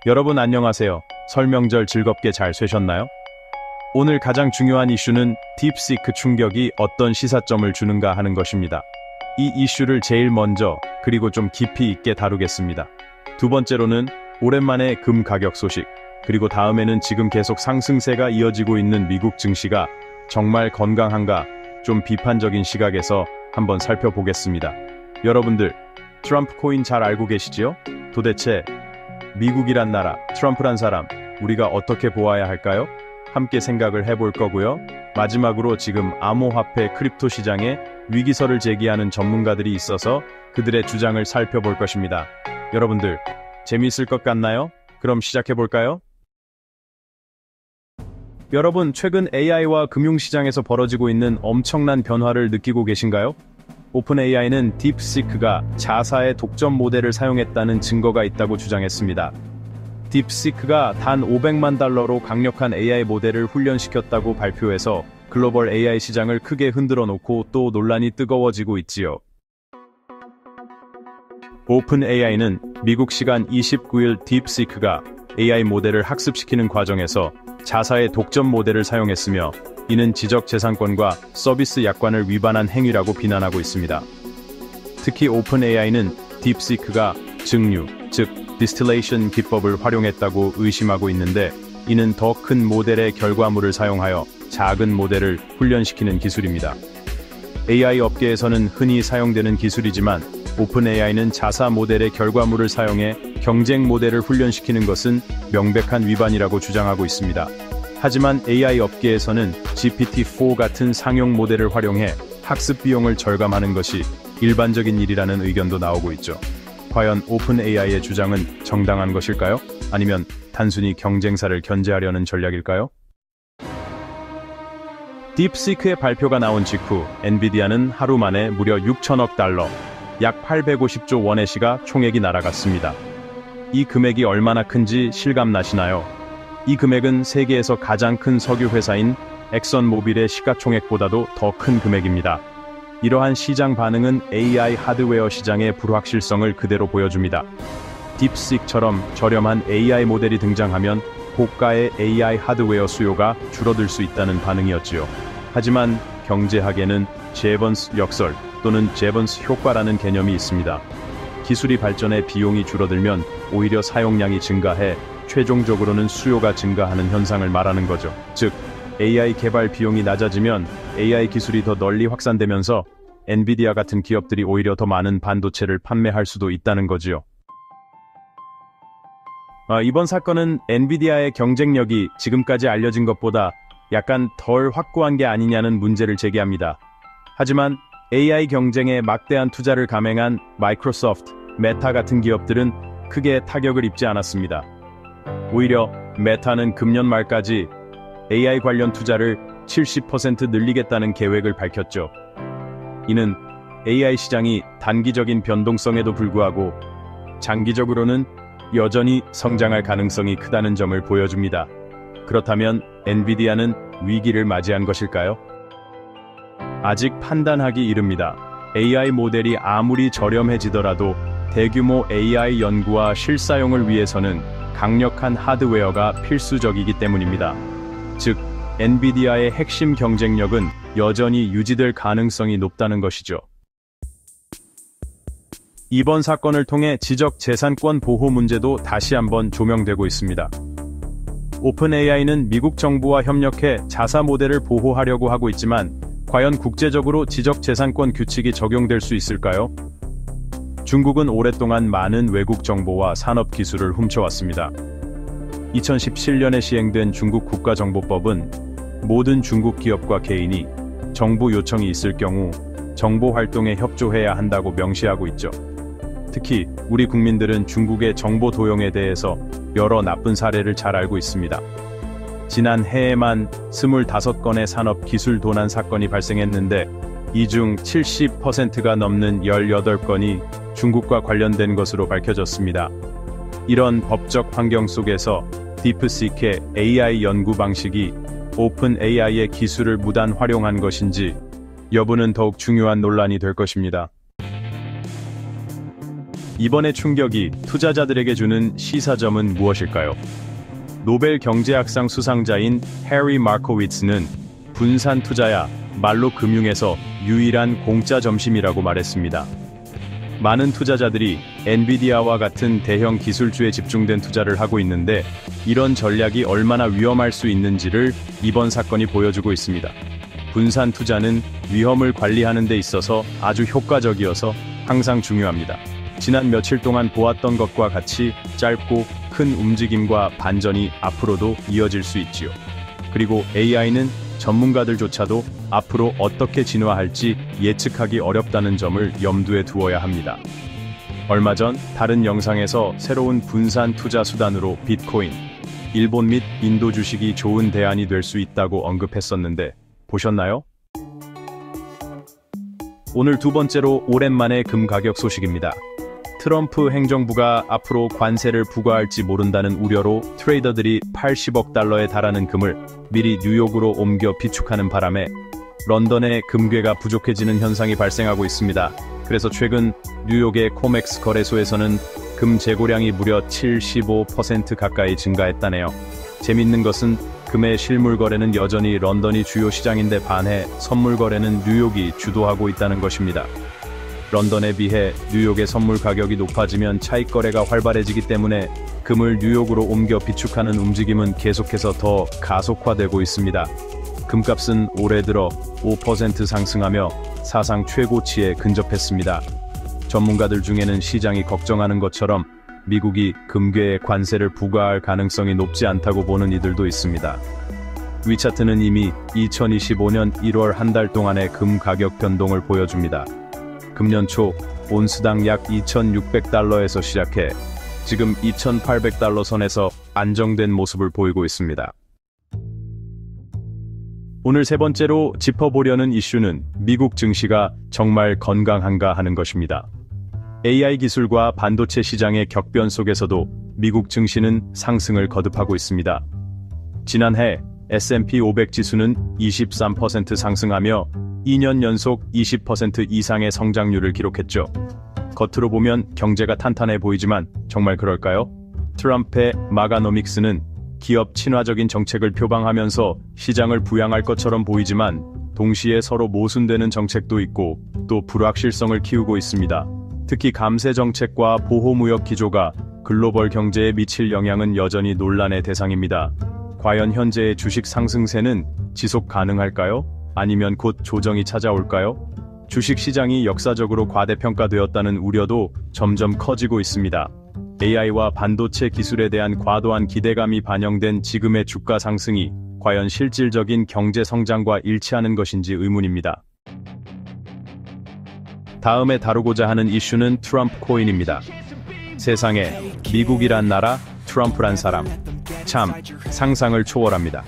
여러분 안녕하세요. 설 명절 즐겁게 잘 쇠셨나요? 오늘 가장 중요한 이슈는 딥시크 충격이 어떤 시사점을 주는가 하는 것입니다. 이 이슈를 제일 먼저 그리고 좀 깊이 있게 다루겠습니다. 두 번째로는 오랜만에 금 가격 소식, 그리고 다음에는 지금 계속 상승세가 이어지고 있는 미국 증시가 정말 건강한가 좀 비판적인 시각에서 한번 살펴보겠습니다. 여러분들, 트럼프 코인 잘 알고 계시지요? 도대체 미국이란 나라, 트럼프란 사람, 우리가 어떻게 보아야 할까요? 함께 생각을 해볼 거고요. 마지막으로 지금 암호화폐 크립토 시장에 위기설을 제기하는 전문가들이 있어서 그들의 주장을 살펴볼 것입니다. 여러분들, 재미있을 것 같나요? 그럼 시작해볼까요? 여러분, 최근 AI와 금융시장에서 벌어지고 있는 엄청난 변화를 느끼고 계신가요? 오픈 AI는 딥시크가 자사의 독점 모델을 사용했다는 증거가 있다고 주장했습니다. 딥시크가 단 $500만 강력한 AI 모델을 훈련시켰다고 발표해서 글로벌 AI 시장을 크게 흔들어 놓고 또 논란이 뜨거워지고 있지요. 오픈 AI는 미국 시간 29일 딥시크가 AI 모델을 학습시키는 과정에서 자사의 독점 모델을 사용했으며 이는 지적재산권과 서비스 약관을 위반한 행위라고 비난하고 있습니다. 특히 오픈 AI는 딥시크가 증류, 즉 디스틸레이션 기법을 활용했다고 의심하고 있는데 이는 더 큰 모델의 결과물을 사용하여 작은 모델을 훈련시키는 기술입니다. AI 업계에서는 흔히 사용되는 기술이지만 오픈 AI는 자사 모델의 결과물을 사용해 경쟁 모델을 훈련시키는 것은 명백한 위반이라고 주장하고 있습니다. 하지만 AI 업계에서는 GPT-4 같은 상용 모델을 활용해 학습 비용을 절감하는 것이 일반적인 일이라는 의견도 나오고 있죠. 과연 오픈 AI의 주장은 정당한 것일까요? 아니면 단순히 경쟁사를 견제하려는 전략일까요? 딥시크의 발표가 나온 직후 엔비디아는 하루 만에 무려 6천억 달러, 약 850조 원의 시가 총액이 날아갔습니다. 이 금액이 얼마나 큰지 실감나시나요? 이 금액은 세계에서 가장 큰 석유 회사인 엑선모빌의 시가총액보다도 더 큰 금액입니다. 이러한 시장 반응은 AI 하드웨어 시장의 불확실성을 그대로 보여줍니다. 딥시크처럼 저렴한 AI 모델이 등장하면 고가의 AI 하드웨어 수요가 줄어들 수 있다는 반응이었지요. 하지만 경제학에는 제번스 역설 또는 제번스 효과라는 개념이 있습니다. 기술이 발전해 비용이 줄어들면 오히려 사용량이 증가해 최종적으로는 수요가 증가하는 현상을 말하는 거죠. 즉, AI 개발 비용이 낮아지면 AI 기술이 더 널리 확산되면서 엔비디아 같은 기업들이 오히려 더 많은 반도체를 판매할 수도 있다는 거지요. 이번 사건은 엔비디아의 경쟁력이 지금까지 알려진 것보다 약간 덜 확고한 게 아니냐는 문제를 제기합니다. 하지만 AI 경쟁에 막대한 투자를 감행한 마이크로소프트, 메타 같은 기업들은 크게 타격을 입지 않았습니다. 오히려 메타는 금년 말까지 AI 관련 투자를 70% 늘리겠다는 계획을 밝혔죠. 이는 AI 시장이 단기적인 변동성에도 불구하고 장기적으로는 여전히 성장할 가능성이 크다는 점을 보여줍니다. 그렇다면 엔비디아는 위기를 맞이한 것일까요? 아직 판단하기 이릅니다. AI 모델이 아무리 저렴해지더라도 대규모 AI 연구와 실사용을 위해서는 강력한 하드웨어가 필수적이기 때문입니다. 즉, 엔비디아의 핵심 경쟁력은 여전히 유지될 가능성이 높다는 것이죠. 이번 사건을 통해 지적재산권 보호 문제도 다시 한번 조명되고 있습니다. 오픈 AI는 미국 정부와 협력해 자사 모델을 보호하려고 하고 있지만 과연 국제적으로 지적재산권 규칙이 적용될 수 있을까요? 중국은 오랫동안 많은 외국 정보와 산업 기술을 훔쳐왔습니다. 2017년에 시행된 중국 국가정보법은 모든 중국 기업과 개인이 정보 요청이 있을 경우 정보 활동에 협조해야 한다고 명시하고 있죠. 특히 우리 국민들은 중국의 정보 도용에 대해서 여러 나쁜 사례를 잘 알고 있습니다. 지난 해에만 25건의 산업 기술 도난 사건이 발생했는데 이 중 70%가 넘는 18건이 중국과 관련된 것으로 밝혀졌습니다. 이런 법적 환경 속에서 딥시크의 AI 연구 방식이 오픈 AI의 기술을 무단 활용한 것인지 여부는 더욱 중요한 논란이 될 것입니다. 이번의 충격이 투자자들에게 주는 시사점은 무엇일까요? 노벨 경제학상 수상자인 해리 마코위츠는 분산 투자야 말로 금융에서 유일한 공짜 점심이라고 말했습니다. 많은 투자자들이 엔비디아와 같은 대형 기술주에 집중된 투자를 하고 있는데 이런 전략이 얼마나 위험할 수 있는지를 이번 사건이 보여주고 있습니다. 분산 투자는 위험을 관리하는 데 있어서 아주 효과적이어서 항상 중요합니다. 지난 며칠 동안 보았던 것과 같이 짧고 큰 움직임과 반전이 앞으로도 이어질 수 있지요. 그리고 AI는 전문가들조차도 앞으로 어떻게 진화할지 예측하기 어렵다는 점을 염두에 두어야 합니다. 얼마 전 다른 영상에서 새로운 분산 투자 수단으로 비트코인, 일본 및 인도 주식이 좋은 대안이 될 수 있다고 언급했었는데 보셨나요? 오늘 두 번째로 오랜만에 금 가격 소식입니다. 트럼프 행정부가 앞으로 관세를 부과할지 모른다는 우려로 트레이더들이 80억 달러에 달하는 금을 미리 뉴욕으로 옮겨 비축하는 바람에 런던의 금괴가 부족해지는 현상이 발생하고 있습니다. 그래서 최근 뉴욕의 코맥스 거래소에서는 금 재고량이 무려 75% 가까이 증가했다네요. 재밌는 것은 금의 실물 거래는 여전히 런던이 주요 시장인데 반해 선물 거래는 뉴욕이 주도하고 있다는 것입니다. 런던에 비해 뉴욕의 선물 가격이 높아지면 차익 거래가 활발해지기 때문에 금을 뉴욕으로 옮겨 비축하는 움직임은 계속해서 더 가속화되고 있습니다. 금값은 올해 들어 5% 상승하며 사상 최고치에 근접했습니다. 전문가들 중에는 시장이 걱정하는 것처럼 미국이 금괴에 관세를 부과할 가능성이 높지 않다고 보는 이들도 있습니다. 위차트는 이미 2025년 1월 한 달 동안의 금 가격 변동을 보여줍니다. 금년 초 온스당 약 2,600달러에서 시작해 지금 2,800달러 선에서 안정된 모습을 보이고 있습니다. 오늘 세 번째로 짚어보려는 이슈는 미국 증시가 정말 건강한가 하는 것입니다. AI 기술과 반도체 시장의 격변 속에서도 미국 증시는 상승을 거듭하고 있습니다. 지난해 S&P 500 지수는 23% 상승하며 2년 연속 20% 이상의 성장률을 기록했죠. 겉으로 보면 경제가 탄탄해 보이지만 정말 그럴까요? 트럼프의 마가노믹스는 기업 친화적인 정책을 표방하면서 시장을 부양할 것처럼 보이지만 동시에 서로 모순되는 정책도 있고 또 불확실성을 키우고 있습니다. 특히 감세 정책과 보호무역 기조가 글로벌 경제에 미칠 영향은 여전히 논란의 대상입니다. 과연 현재의 주식 상승세는 지속 가능할까요? 아니면 곧 조정이 찾아올까요? 주식 시장이 역사적으로 과대평가되었다는 우려도 점점 커지고 있습니다. AI와 반도체 기술에 대한 과도한 기대감이 반영된 지금의 주가 상승이 과연 실질적인 경제 성장과 일치하는 것인지 의문입니다. 다음에 다루고자 하는 이슈는 트럼프 코인입니다. 세상에 미국이란 나라, 트럼프란 사람. 참 상상을 초월합니다.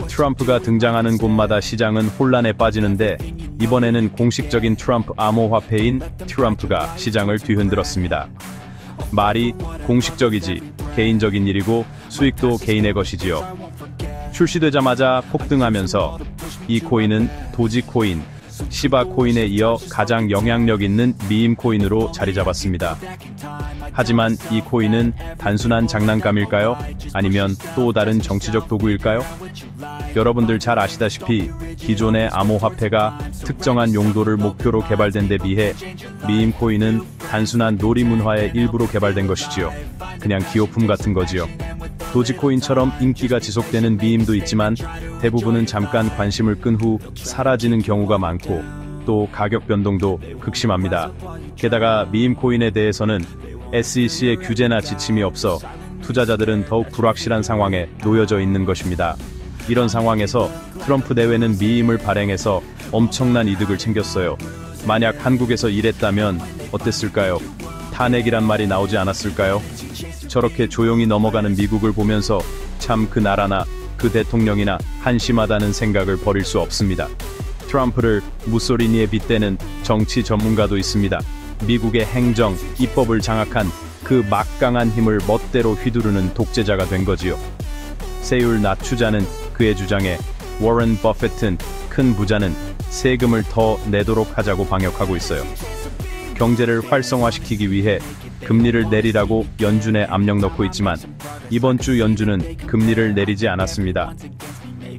트럼프가 등장하는 곳마다 시장은 혼란에 빠지는데 이번에는 공식적인 트럼프 암호화폐인 트럼프가 시장을 뒤흔들었습니다. 말이 공식적이지 개인적인 일이고 수익도 개인의 것이지요. 출시되자마자 폭등하면서 이 코인은 도지코인, 시바코인에 이어 가장 영향력 있는 미임 코인으로 자리 잡았습니다. 하지만 이 코인은 단순한 장난감일까요? 아니면 또 다른 정치적 도구일까요? 여러분들 잘 아시다시피 기존의 암호화폐가 특정한 용도를 목표로 개발된 데 비해 미임 코인은 단순한 놀이문화의 일부로 개발된 것이지요. 그냥 기호품 같은 거지요. 도지코인처럼 인기가 지속되는 미임도 있지만 대부분은 잠깐 관심을 끈 후 사라지는 경우가 많고 또 가격 변동도 극심합니다. 게다가 미임 코인에 대해서는 SEC의 규제나 지침이 없어 투자자들은 더욱 불확실한 상황에 놓여져 있는 것입니다. 이런 상황에서 트럼프 대회는 미임을 발행해서 엄청난 이득을 챙겼어요. 만약 한국에서 이랬다면 어땠을까요? 탄핵이란 말이 나오지 않았을까요? 저렇게 조용히 넘어가는 미국을 보면서 참 그 나라나 그 대통령이나 한심하다는 생각을 버릴 수 없습니다. 트럼프를 무소리니에 빗대는 정치 전문가도 있습니다. 미국의 행정, 입법을 장악한 그 막강한 힘을 멋대로 휘두르는 독재자가 된 거지요. 세율 낮추자는 그의 주장에 워런 버핏은 큰 부자는 세금을 더 내도록 하자고 방역하고 있어요. 경제를 활성화시키기 위해 금리를 내리라고 연준에 압력 넣고 있지만 이번 주 연준은 금리를 내리지 않았습니다.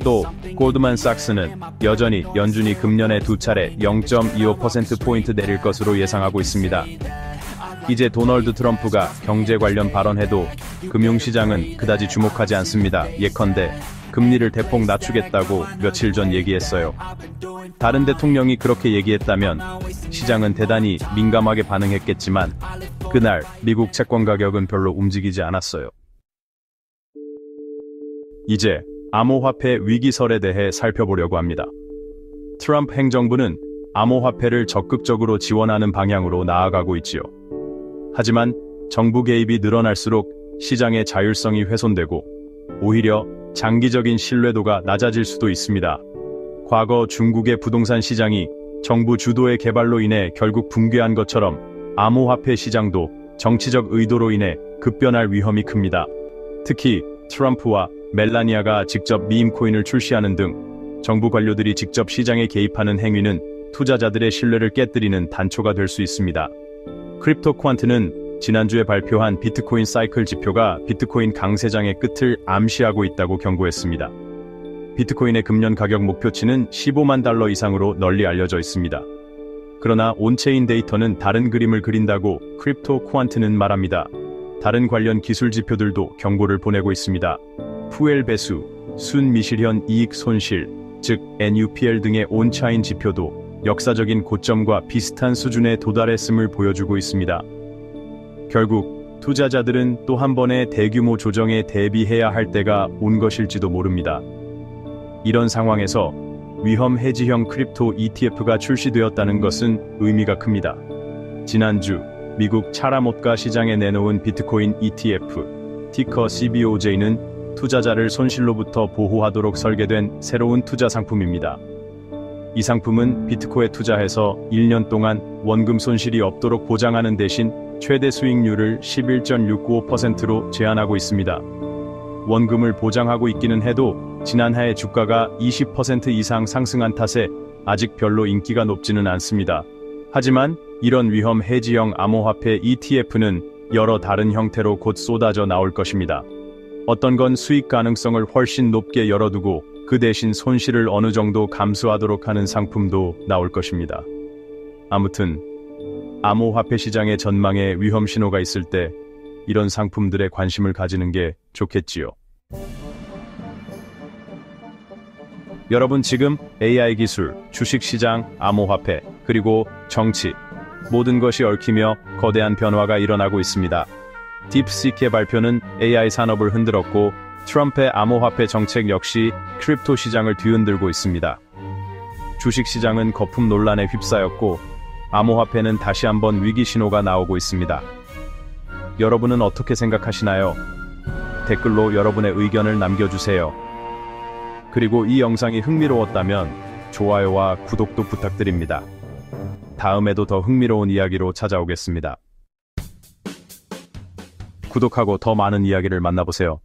또 골드만삭스는 여전히 연준이 금년에 두 차례 0.25%포인트 내릴 것으로 예상하고 있습니다. 이제 도널드 트럼프가 경제 관련 발언해도 금융시장은 그다지 주목하지 않습니다. 예컨대 금리를 대폭 낮추겠다고 며칠 전 얘기했어요. 다른 대통령이 그렇게 얘기했다면 시장은 대단히 민감하게 반응했겠지만 그날 미국 채권 가격은 별로 움직이지 않았어요. 이제 암호화폐 위기설에 대해 살펴보려고 합니다. 트럼프 행정부는 암호화폐를 적극적으로 지원하는 방향으로 나아가고 있지요. 하지만 정부 개입이 늘어날수록 시장의 자율성이 훼손되고 오히려 장기적인 신뢰도가 낮아질 수도 있습니다. 과거 중국의 부동산 시장이 정부 주도의 개발로 인해 결국 붕괴한 것처럼 암호화폐 시장도 정치적 의도로 인해 급변할 위험이 큽니다. 특히 트럼프와 멜라니아가 직접 미임 코인을 출시하는 등 정부 관료들이 직접 시장에 개입하는 행위는 투자자들의 신뢰를 깨뜨리는 단초가 될 수 있습니다. 크립토 퀀트는 지난주에 발표한 비트코인 사이클 지표가 비트코인 강세장의 끝을 암시하고 있다고 경고했습니다. 비트코인의 금년 가격 목표치는 15만 달러 이상으로 널리 알려져 있습니다. 그러나 온체인 데이터는 다른 그림을 그린다고 크립토 퀀트는 말합니다. 다른 관련 기술 지표들도 경고를 보내고 있습니다. 푸엘 배수, 순미실현 이익 손실, 즉 NUPL 등의 온차인 지표도 역사적인 고점과 비슷한 수준에 도달했음을 보여주고 있습니다. 결국 투자자들은 또 한 번의 대규모 조정에 대비해야 할 때가 온 것일지도 모릅니다. 이런 상황에서 위험 해지형 크립토 ETF가 출시되었다는 것은 의미가 큽니다. 지난주 미국 차라모tka 시장에 내놓은 비트코인 ETF, 티커 CBOJ는 투자자를 손실로부터 보호하도록 설계된 새로운 투자 상품입니다. 이 상품은 비트코에 투자해서 1년 동안 원금 손실이 없도록 보장하는 대신 최대 수익률을 11.695%로 제한하고 있습니다. 원금을 보장하고 있기는 해도 지난해 주가가 20% 이상 상승한 탓에 아직 별로 인기가 높지는 않습니다. 하지만 이런 위험 해지형 암호화폐 ETF는 여러 다른 형태로 곧 쏟아져 나올 것입니다. 어떤 건 수익 가능성을 훨씬 높게 열어두고 그 대신 손실을 어느 정도 감수하도록 하는 상품도 나올 것입니다. 아무튼 암호화폐 시장의 전망에 위험 신호가 있을 때 이런 상품들에 관심을 가지는 게 좋겠지요. 여러분 지금 AI 기술, 주식시장, 암호화폐, 그리고 정치 모든 것이 얽히며 거대한 변화가 일어나고 있습니다. 딥시크의 발표는 AI 산업을 흔들었고 트럼프의 암호화폐 정책 역시 크립토 시장을 뒤흔들고 있습니다. 주식시장은 거품 논란에 휩싸였고 암호화폐는 다시 한번 위기 신호가 나오고 있습니다. 여러분은 어떻게 생각하시나요? 댓글로 여러분의 의견을 남겨주세요. 그리고 이 영상이 흥미로웠다면 좋아요와 구독도 부탁드립니다. 다음에도 더 흥미로운 이야기로 찾아오겠습니다. 구독하고 더 많은 이야기를 만나보세요.